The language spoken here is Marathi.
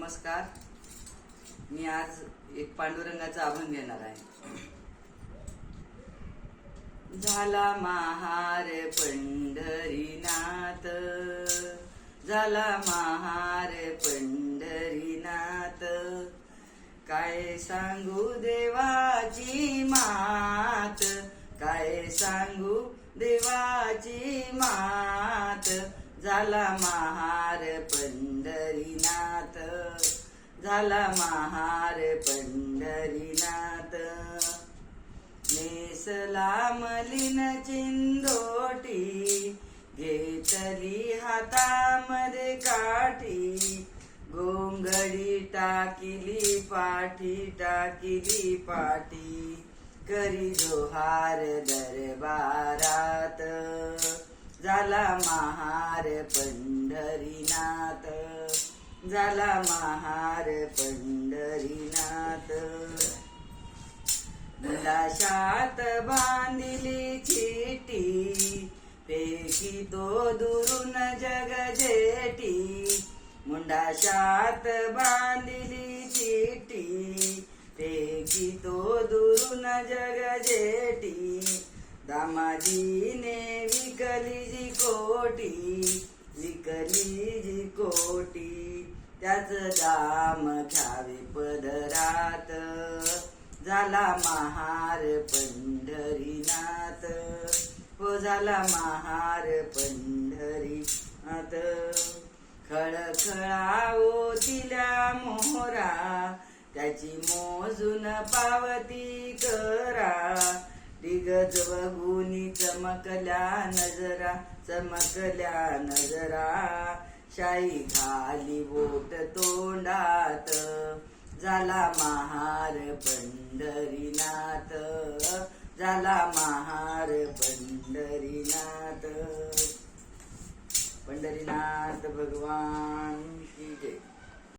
नमस्कार. मी आज एक पांडुरंगाचा अभंग घेणार आहे. झाला महार पंढरीनाथ, झाला महार पंढरीनाथ, काय सांगू देवाची मात, काय सांगू देवाची मात. झाला महार पंढरीनाथ, झाला महार पंढरीनाथ. नेसला मलिन चिंदोटी, घेतली हातामध्ये काठी, गोंगडी टाकिली पाठी, टाकिली पाठी, करी जोहार दरबारात. झाला महार पंढरीनाथ, झाला महार पंढरीनाथ. मुलाशात बांधिली चिठी, फेकी तो दुरून जग जेटी. मुंडाशात बांधिली चिठी, फेकी तो दुरून जग जेटी. दामाजीने विकली जी कोटी, विकली जी कोटी, त्याच दाम घ्यावे पदरात. झाला महार पंढरीनाथ, हो झाला महार पंढरीनाथ. खळखळाओ तिल्या मोहरा, त्याची मोजून पावती करा. दिग्गज बघूनी चमकल्या नजरा, चमकल्या नजरा, शाई घाली बोट तोंडात. झाला महार पंढरीनाथ, झाला महार पंढरीनाथ. पंढरीनाथ भगवान की जय.